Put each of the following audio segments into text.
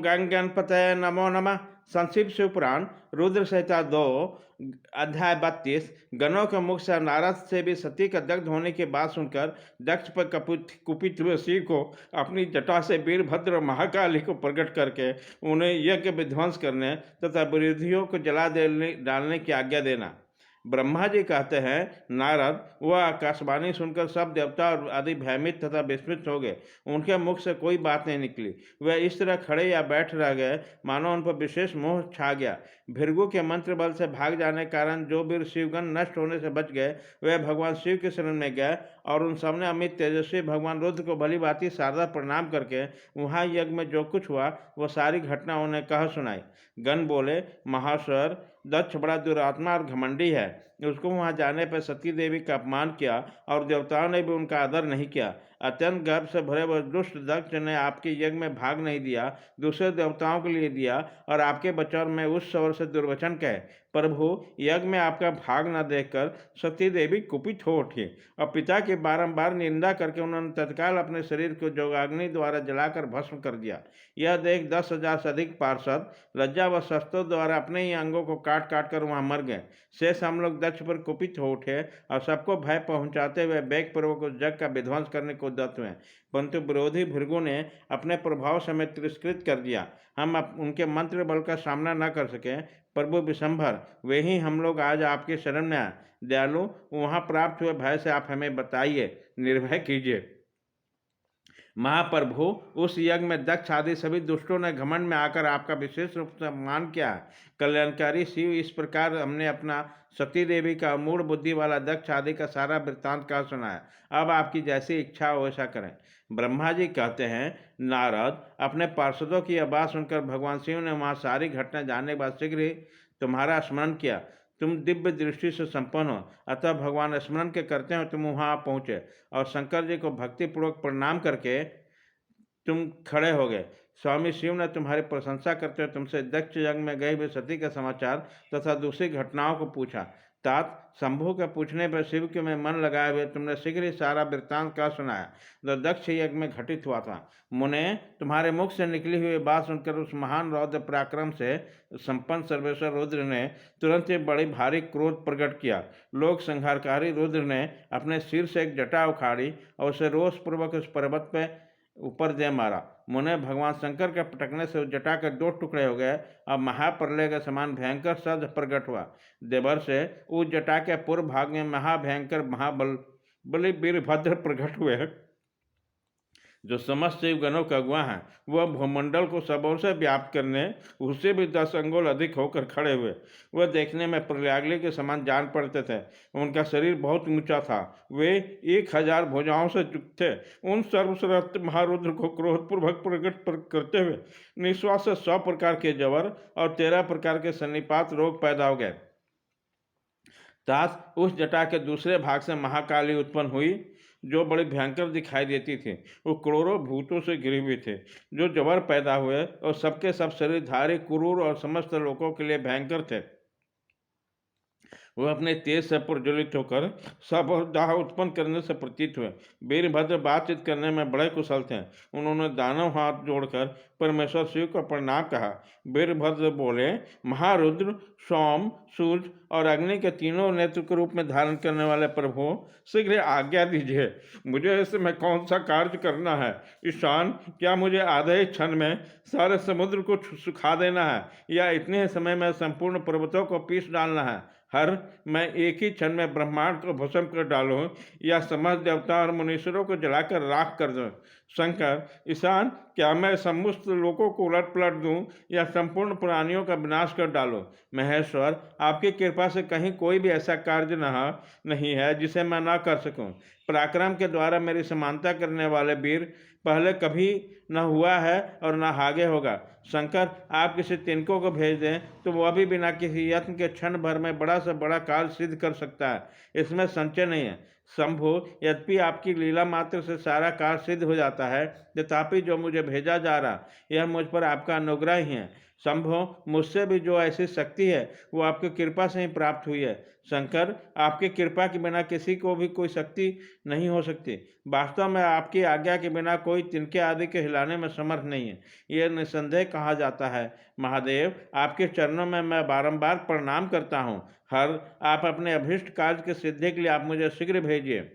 गंग गणपतये नमो नमः। संक्षिप्त शिवपुराण रुद्र संहिता 2 अध्याय 32। गणों के मुख से नारद से भी सती का दग्ध होने की बात सुनकर दक्ष पर कुपित हुए शिव को अपनी जटा से वीरभद्र और महाकाली को प्रकट करके उन्हें यज्ञ विध्वंस करने तथा विरोधियों को जला डालने की आज्ञा देना। ब्रह्मा जी कहते हैं, नारद वह आकाशवाणी सुनकर सब देवता और आदि भयभीत तथा विस्मित हो गए। उनके मुख से कोई बात नहीं निकली। वह इस तरह खड़े या बैठ रह गए मानो उन पर विशेष मोह छा गया। भृगु के मंत्र बल से भाग जाने के कारण जो वीर शिवगण नष्ट होने से बच गए वे भगवान शिव के शरण में गए और उन सबने अमित तेजस्वी भगवान रुद्र को भली भांति शारदा प्रणाम करके वहाँ यज्ञ में जो कुछ हुआ वह सारी घटना उन्हें कह सुनाई। गण बोले, महाशर दक्ष बड़ा दुरात्मा और घमंडी है। उसको वहां जाने पर सती देवी का अपमान किया और देवताओं ने भी उनका आदर नहीं किया। अत्यंत गर्व से भरे वह दुष्ट दक्ष ने आपके यज्ञ में भाग नहीं दिया, दूसरे देवताओं के लिए दिया और आपके बचाव में उस स्वर से दुर्वचन कहे। प्रभु, यज्ञ में आपका भाग न देखकर सती देवी कुपित हो उठी और पिता की बारंबार निंदा करके उन्होंने तत्काल अपने शरीर को जोगाग्नि द्वारा जलाकर भस्म कर दिया। यह देख 10,000 से अधिक पार्षद लज्जा व शस्त्रों द्वारा अपने ही अंगों को काट काट कर वहां मर गए। शेष हम लोग दक्ष पर कुपित हो उठे और सबको भय पहुंचाते हुए वेगपूर्वक उस जग का विध्वंस करने को उद्यत हुए, परंतु विरोधी भृगु ने अपने प्रभाव समेत तिरस्कृत कर दिया। हम उनके मंत्र बल का सामना न कर सके। प्रभु विशंभर, वे ही हम लोग आज आपके शरण में आए। दयालु, वहां प्राप्त हुए भय से आप हमें बताइए, निर्भय कीजिए। महाप्रभु, उस यज्ञ में दक्ष आदि सभी दुष्टों ने घमंड में आकर आपका विशेष रूप से अपमान किया। कल्याणकारी शिव, इस प्रकार हमने अपना सती देवी का मूढ़ बुद्धि वाला दक्ष आदि का सारा वृत्तांत कह सुनाया। अब आपकी जैसी इच्छा हो वैसा करें। ब्रह्मा जी कहते हैं, नारद, अपने पार्षदों की यह बात सुनकर भगवान शिव ने वहाँ सारी घटना जानने के बाद शीघ्र ही तुम्हारा स्मरण किया। तुम दिव्य दृष्टि से संपन्न हो, अतः भगवान स्मरण के करते हो तुम वहाँ पहुँचे और शंकर जी को भक्तिपूर्वक प्रणाम करके तुम खड़े हो गए। स्वामी शिव ने तुम्हारी प्रशंसा करते हुए तुमसे दक्ष यज्ञ में गए हुए सती का समाचार तथा दूसरी घटनाओं को पूछा। तात, शंभु के पूछने पर शिव के में मन लगाए हुए तुमने शीघ्र ही सारा वृत्तांत का सुनाया जो दक्ष यज्ञ में घटित हुआ था। मुने, तुम्हारे मुख से निकली हुई बात सुनकर उस महान रौद्र पराक्रम से संपन्न सर्वेश्वर रुद्र ने तुरंत ही बड़ी भारी क्रोध प्रकट किया। लोक संहारकारी रुद्र ने अपने सिर से एक जटा उखाड़ी और उसे रोषपूर्वक उस पर्वत पर ऊपर दे मारा। मुने, भगवान शंकर के पटकने से उस जटा के 2 टुकड़े हो गए और महाप्रलय के समान भयंकर शब्द प्रकट हुआ। देवर से उस जटा के पूर्व भाग में महाभयंकर बलि वीरभद्र प्रकट हुए, जो समस्त शिवगणों का अगुआ है। वह भूमंडल को सब ओर से व्याप्त करने उससे भी 10 अंगुल अधिक होकर खड़े हुए। वह देखने में प्रलयाग्नि के समान जान पड़ते थे। उनका शरीर बहुत ऊंचा था। वे 1000 भुजाओं से युक्त थे। उन सर्वश्रेष्ठ महारुद्र को क्रोधपूर्वक प्रकट करते हुए निश्वास से 100 प्रकार के जवर और 13 प्रकार के सन्निपात रोग पैदा हो गए। तात, उस जटा के दूसरे भाग से महाकाली उत्पन्न हुई जो बड़ी भयंकर दिखाई देती थी। वो करोड़ों भूतों से घिरे हुए थे जो जबर पैदा हुए और सबके सब शरीरधारी क्रूर और समस्त लोगों के लिए भयंकर थे। वह अपने तेज से प्रज्वलित होकर सब और दाह उत्पन्न करने से प्रतीत हुए। वीरभद्र बातचीत करने में बड़े कुशल थे। उन्होंने दानव हाथ जोड़कर परमेश्वर शिव को प्रणाम कहा। वीरभद्र बोले, महारुद्र, सोम, सूर्य और अग्नि के तीनों नेत्र के रूप में धारण करने वाले प्रभु, शीघ्र आज्ञा दीजिए। मुझे इसमें कौन सा कार्य करना है? ईशान, क्या मुझे आधे ही क्षण में सारे समुद्र को सुखा देना है या इतने समय में संपूर्ण पर्वतों को पीस डालना है? हर मैं एक ही क्षण में ब्रह्मांड को भस्म कर डालूं या समस्त देवता और मुनीश्वरों को जलाकर राख कर दूं? शंकर, ईशान, क्या मैं समस्त लोगों को उलट पलट दूं या संपूर्ण प्राणियों का विनाश कर डालूं? महेश्वर, आपकी कृपा से कहीं कोई भी ऐसा कार्य नहीं है जिसे मैं ना कर सकूं। पराक्रम के द्वारा मेरी समानता करने वाले वीर पहले कभी न हुआ है और न आगे होगा। शंकर, आप किसी तिनको को भेज दें तो वह भी बिना किसी यत्न के क्षण भर में बड़ा से बड़ा काल सिद्ध कर सकता है, इसमें संशय नहीं है। शंभु, यद्यपि आपकी लीला मात्र से सारा कार्य सिद्ध हो जाता है, तथापि जो मुझे भेजा जा रहा यह मुझ पर आपका अनुग्रह ही है। शंभु, मुझसे भी जो ऐसी शक्ति है वो आपकी कृपा से ही प्राप्त हुई है। शंकर, आपकी कृपा के बिना किसी को भी कोई शक्ति नहीं हो सकती। वास्तव में आपकी आज्ञा के बिना कोई तिनके आदि के हिला लाने में समर्थ नहीं है, यह निसंदेह कहा जाता है। महादेव, आपके चरणों में मैं बारंबार प्रणाम करता हूँ। हर आप अपने अभीष्ट कार्य की सिद्धि के लिए आप मुझे शीघ्र भेजिए।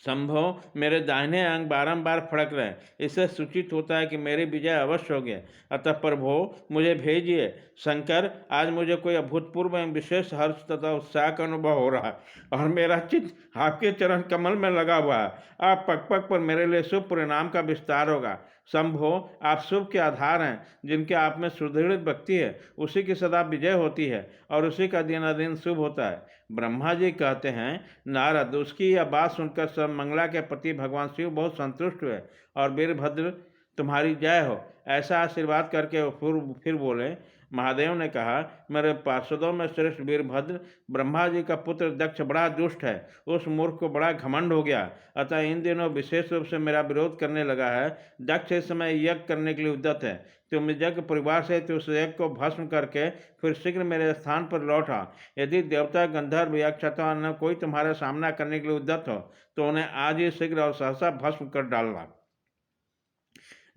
शंभो, मेरे दाहिने अंग बारंबार फड़क रहे, इससे सूचित होता है कि मेरी विजय अवश्य हो गया। अतः प्रभो, मुझे भेजिए। शंकर, आज मुझे कोई अभूतपूर्व एवं विशेष हर्ष तथा उत्साह का अनुभव हो रहा है और मेरा चित्त आपके चरण कमल में लगा हुआ है। आप पग पग पर मेरे लिए शुभ परिणाम का विस्तार होगा। शंभो, आप शुभ के आधार हैं। जिनके आप में सुदृढ़ भक्ति है, उसी की सदा विजय होती है और उसी का दिन अदिन शुभ होता है। ब्रह्मा जी कहते हैं, नारद, उसकी यह बात सुनकर सब मंगला के पति भगवान शिव बहुत संतुष्ट हुए और वीरभद्र, तुम्हारी जय हो, ऐसा आशीर्वाद करके वो फिर बोले। महादेव ने कहा, मेरे पार्षदों में श्रेष्ठ वीरभद्र, ब्रह्मा जी का पुत्र दक्ष बड़ा दुष्ट है। उस मूर्ख को बड़ा घमंड हो गया, अतः इन दिनों विशेष रूप से मेरा विरोध करने लगा है। दक्ष इस समय यज्ञ करने के लिए उद्यत है। तुम यज्ञ परिवार से उस यज्ञ को भस्म करके फिर शीघ्र मेरे स्थान पर लौट आ। यदि देवता, गंधर्व, यक्ष अथवा अन्य कोई तुम्हारा सामना करने के लिए उद्यत हो तो उन्हें आज ही शीघ्र और सहसा भस्म कर डालना।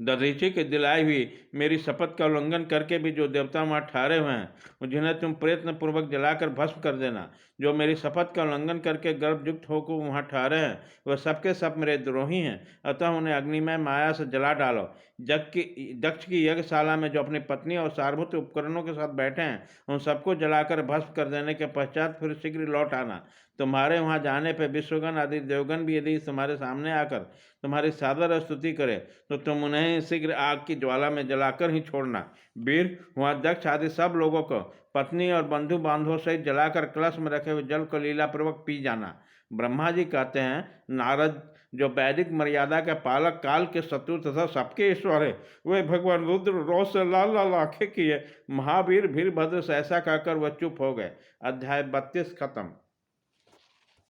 दधीचि की दिलाई हुई मेरी शपथ का उल्लंघन करके भी जो देवता वहाँ ठहरे हुए हैं, जिन्हें तुम प्रयत्न पूर्वक जलाकर भस्म कर देना। जो मेरी शपथ का उल्लंघन करके गर्भयुक्त होकर वहाँ ठहरे हैं, वह सबके सब मेरे द्रोही हैं। अतः उन्हें अग्निमय माया से जला डालो। दक्ष की यज्ञशाला में जो अपनी पत्नी और सारभूत उपकरणों के साथ बैठे हैं, उन सबको जलाकर भस्म कर देने के पश्चात फिर शीघ्र लौट आना। तुम्हारे वहाँ जाने पर विश्वगण आदि देवगण भी यदि तुम्हारे सामने आकर तुम्हारी सादर स्तुति करे तो तुम उन्हें शीघ्र आग की ज्वाला में जलाकर ही छोड़ना। वीर, वहाँ दक्ष आदि सब लोगों को पत्नी और बंधु बांधवों सहित जलाकर कलश में रखे हुए जल को लीलापूर्वक पी जाना। ब्रह्मा जी कहते हैं, नारद, जो वैदिक मर्यादा के पालक, काल के शत्रु तथा सबके ईश्वर है, वे भगवान रुद्र रोष से लाल लाल आंखें किए महावीर वीरभद्र से ऐसा कहकर वह चुप हो गए। अध्याय 32 खत्म।